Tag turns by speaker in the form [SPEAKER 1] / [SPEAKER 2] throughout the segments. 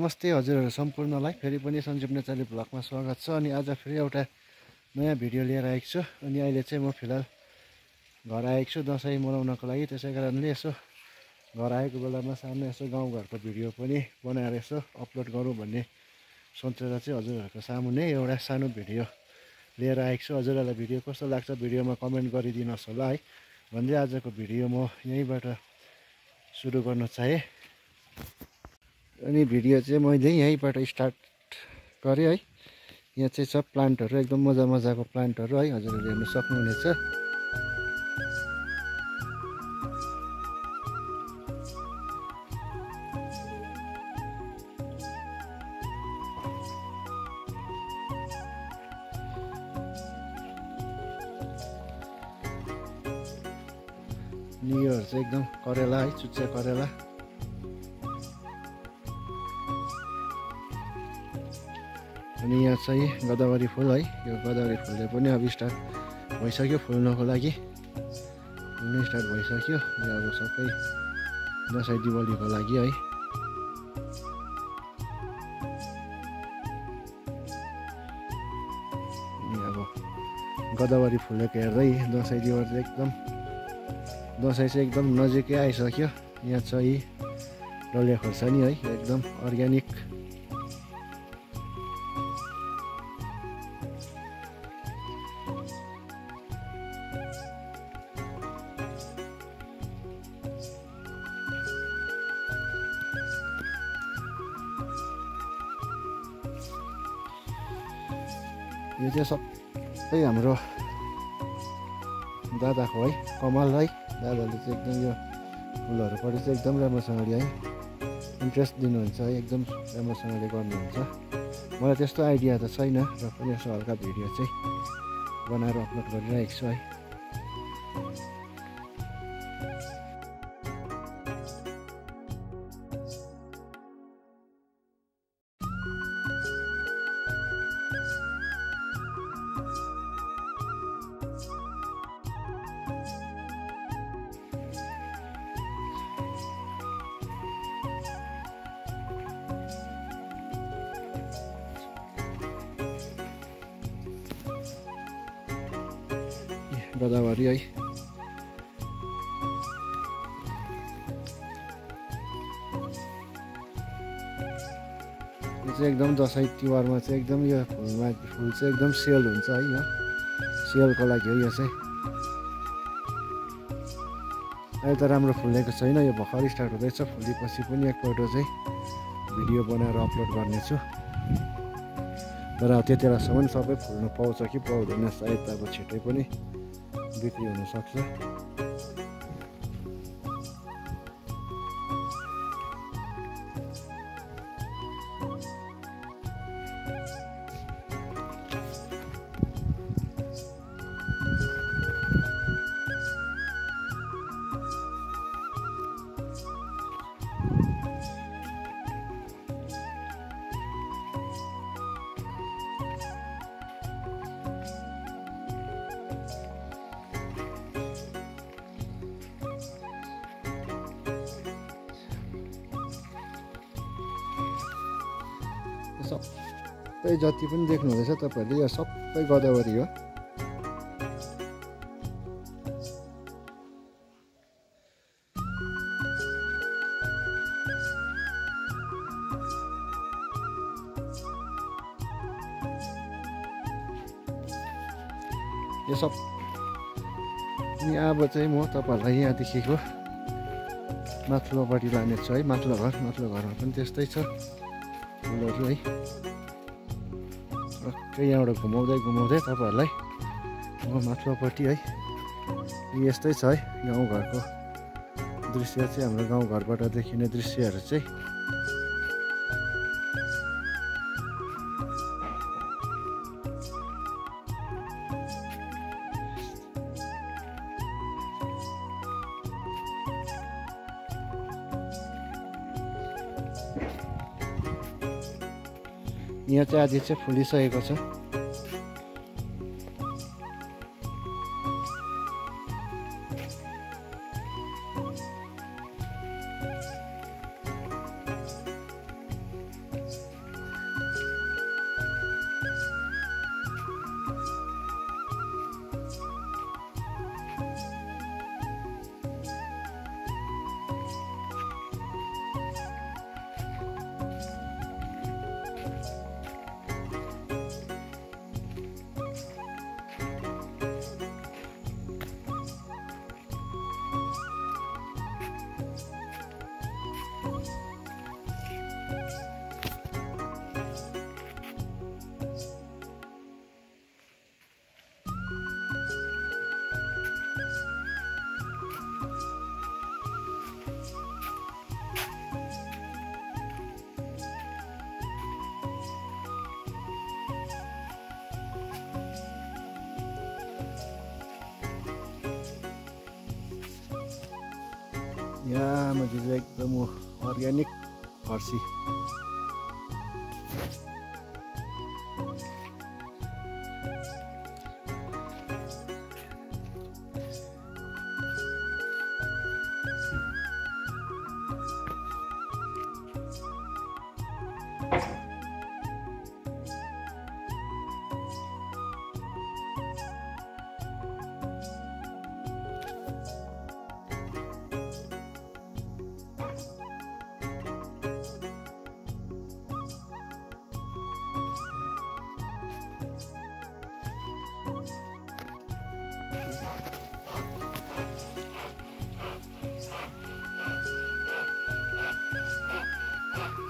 [SPEAKER 1] नमस्ते हजुरहरु सम्पूर्णलाई फेरि पनि सञ्जीव नेचाली ब्लगमा स्वागत छ। अनि आज फेरि एउटा नयाँ भिडियो लिएर आएको छु। अनि अहिले चाहिँ म फिलहाल घर आएको छु दसैँ मनाउनको लागि। त्यसै कारणले यसो घर आएको बेलामा सानो यसो गाउँघरको भिडियो पनि बनाएर यसो अपलोड गरौँ भन्ने सोचेर चाहिँ हजुरहरुको सामुन्ने एउटा सानो भिडियो लिएर आएको छु। हजुरहरुलाई भिडियो कस्तो लाग्छ भिडियोमा कमेन्ट गरिदिनुहोस् होला है भन्दै आजको भिडियो म यहीँबाट सुरु गर्न चाहे। अनि भिडियो चाहिँ मैले यहीँबाट स्टार्ट गरेँ है। यहाँ चाहिँ सब प्लान्टहरू एकदम मजाको प्लान्टहरू है, हजुरहरूले हेर्न सक्नुहुनेछ। नियोहरू चाहिँ एकदम करेला है, चुच्चे करेला। अनि यहाँ चाहिँ गदावरी फुल है, यो गदावरी फुलले पनि अब स्टार्ट भइसक्यो फुल्नको लागि, फुल्न स्टार्ट भइसक्यो। यो अब सबै दसैँ दिवालीको लागि है। अनि अब गदावरी फुलेको हेर्दै दसैँ चाहिँ एकदम नजिकै आइसक्यो। यहाँ चाहिँ डल्ले खोर्सानी है, एकदम अर्ग्यानिक। यो चाहिँ सबै हाम्रो दादाको है, कमल है। दादाले चाहिँ एकदम यो फुलहरूपट्टि चाहिँ एकदम राम्रोसँगले है इन्ट्रेस्ट दिनुहुन्छ है, एकदम राम्रोसँगले गर्नुहुन्छ। मलाई त्यस्तो आइडिया त छैन र पनि यसो हल्का भिडियो चाहिँ बनाएर अपलोड गरिरहेको छु है। गदावरी है, यो चाहिँ एकदम दसैँ तिहारमा चाहिँ एकदम यो फुल चाहिँ एकदम सेल हुन्छ है। यो सेलको लागि हो। यो चाहिँ अहिले त राम्रो फुलेको छैन, यो भर्खर स्टार्ट हुँदैछ। फुलेपछि पनि एकपल्ट चाहिँ भिडियो बनाएर अपलोड गर्नेछु। तर त्यतिबेलासम्म सबै फुल्नु पाउँछ कि पाउँदैन सायद, अब छिटै पनि बिक्री हुन सक्छ। सबै जति पनि देख्नु हुँदैछ तपाईहरुले, यो सबै गदावरी हो। यो सब अनि अब चाहिँ म तपाईहरुलाई यहाँदेखिको माथिल्लोपट्टि लानेछु है। माथिल्लो घरमा पनि त्यस्तै छ फुलहरू है। यहाँबाट घुमाउँदै तपाईहरुलाई म माथिल्लोपट्टि है, यस्तै छ है गाउँघरको दृश्य चाहिँ। हाम्रो गाउँघरबाट देखिने दृश्यहरू चाहिँ यहाँ चाहिँ आधी चाहिँ फुलिसकेको छ। यहाँ माथि चाहिँ एकदम अर्ग्यानिक फर्सी।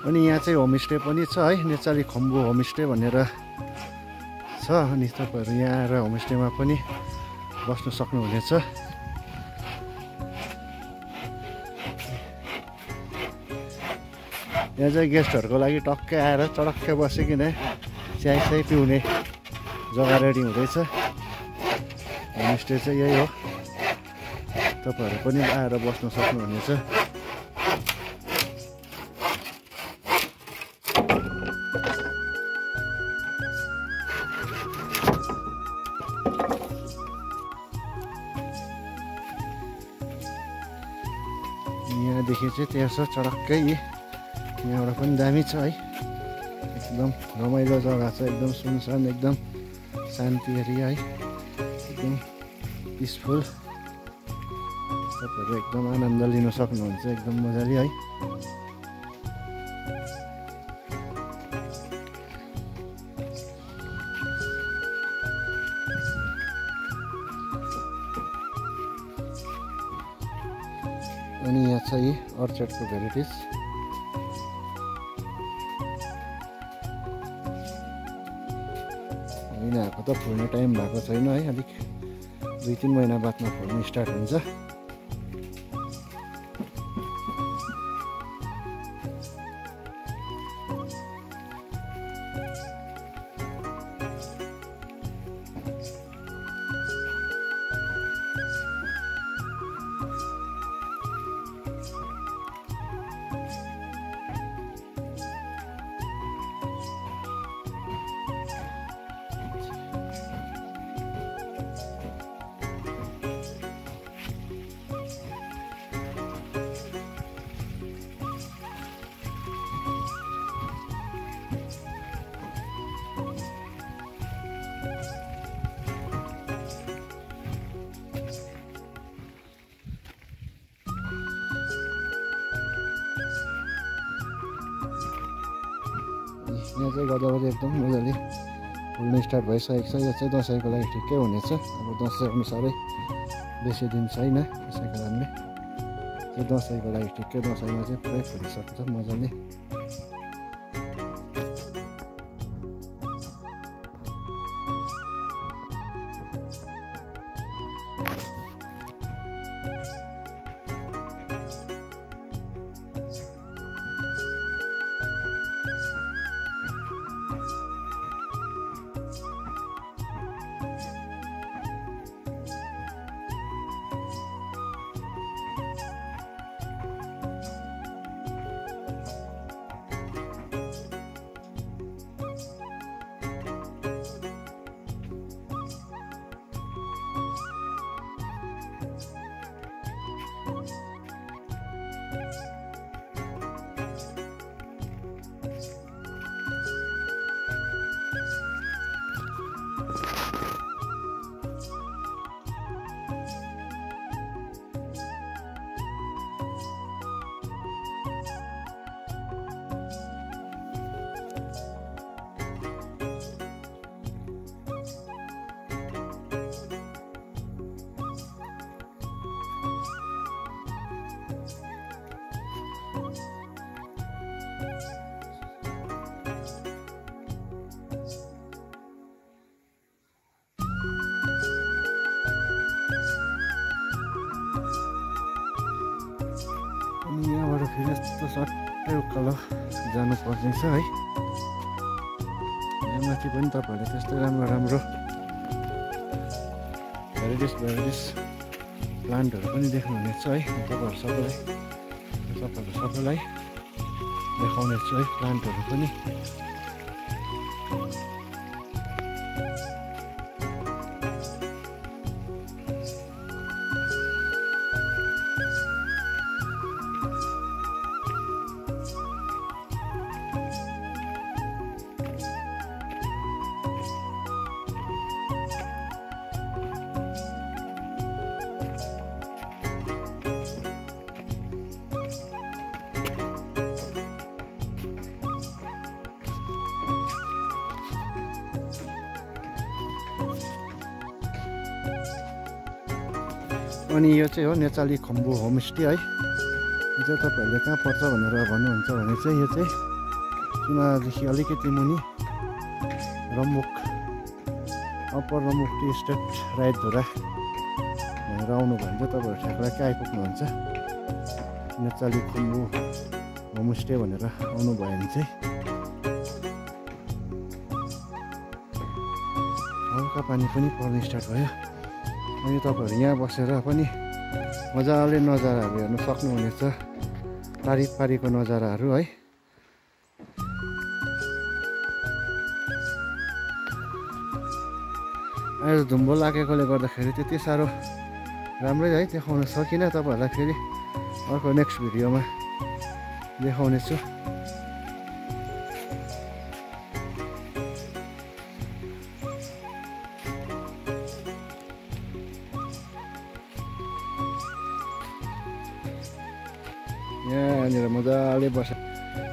[SPEAKER 1] अनि यहाँ चाहिँ होमस्टे पनि छ है, नेचारी खम्बु होमस्टे भनेर छ। अनि तपाईँहरू यहाँ आएर होमस्टेमा पनि बस्न सक्नुहुनेछ। यहाँ चाहिँ गेस्टहरूको लागि टक्कै आएर चडक्कै बसिकन चिया पिउने जग्गा रेडी हुँदैछ। होमस्टे चाहिँ यही हो, तपाईँहरू पनि आएर बस्न सक्नुहुनेछ। यहाँदेखि चाहिँ त्यहाँ छ चडक्कै, यहाँबाट पनि दामी छ है, एकदम रमाइलो जग्गा छ, एकदम सुनसान, एकदम शान्ति एरिया है, एकदम पिसफुल। तपाईँहरू एकदम आनन्द लिन सक्नुहुन्छ एकदम मजाले है। अनि यहाँ छ यी अर्चर्डको भेराइटिज। यिनीहरूको त फुल्ने टाइम भएको छैन है, अलिक 2-3 महिना बादमा फुल्न स्टार्ट हुन्छ। यहाँ चाहिँ गोदावरी एकदम मजाले फुल्न स्टार्ट भइसकेको छ। यो चाहिँ दसैँको लागि ठिकै हुनेछ। अब दसैँ अनुसारै बेसी दिन छैन, त्यसै कारणले चाहिँ दसैँको लागि ठिकै, दसैँमा चाहिँ पुरै फुलिसक्छ मजाले। यहाँबाट फेरि यस्तो सट्टै उकालो जानुपर्ने छ है। यहाँ माथि पनि तपाईँहरूले त्यस्तै राम्रो राम्रो भेराइटिज प्लान्टहरू पनि देख्नुहुनेछ है। तपाईँहरू सबैलाई तपाईँहरू सबैलाई देखाउने छु है प्लान्टहरू पनि। अनि यो चाहिँ हो नेचाली खम्बु होमस्टे है। यो चाहिँ तपाईँहरूले कहाँ पर्छ भनेर भन्नुहुन्छ भने चाहिँ यो चाहिँ चुनादेखि अलिकति मुनि Rambuk upper Rambuk T state राइटधुरा भनेर आउनुभयो भने चाहिँ तपाईँहरू ठ्याक्कै आइपुग्नुहुन्छ। नेचाली खम्बु होमस्टे भनेर आउनुभयो भने चाहिँ हल्का पानी पनि पर्न स्टार्ट भयो। अनि तपाईँहरू यहाँ बसेर पनि मजाले नजाराहरू हेर्न सक्नुहुनेछ, पारिको नजाराहरू है। आज धुम्बो लागेकोले गर्दाखेरि त्यति साह्रो राम्रै है देखाउन सकिनँ। तपाईँहरूलाई फेरि अर्को नेक्स्ट भिडियोमा देखाउनेछु।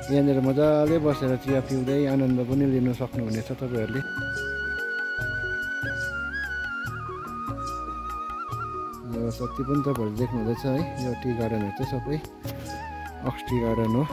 [SPEAKER 1] यहाँनिर मजाले बसेर चिया पिउँदै आनन्द पनि लिन सक्नुहुनेछ तपाईँहरूले। यो जति पनि तपाईँहरूले देख्नुहुँदैछ है, यो टी गार्डनहरू चाहिँ सबै अक्स टी गार्डन हो।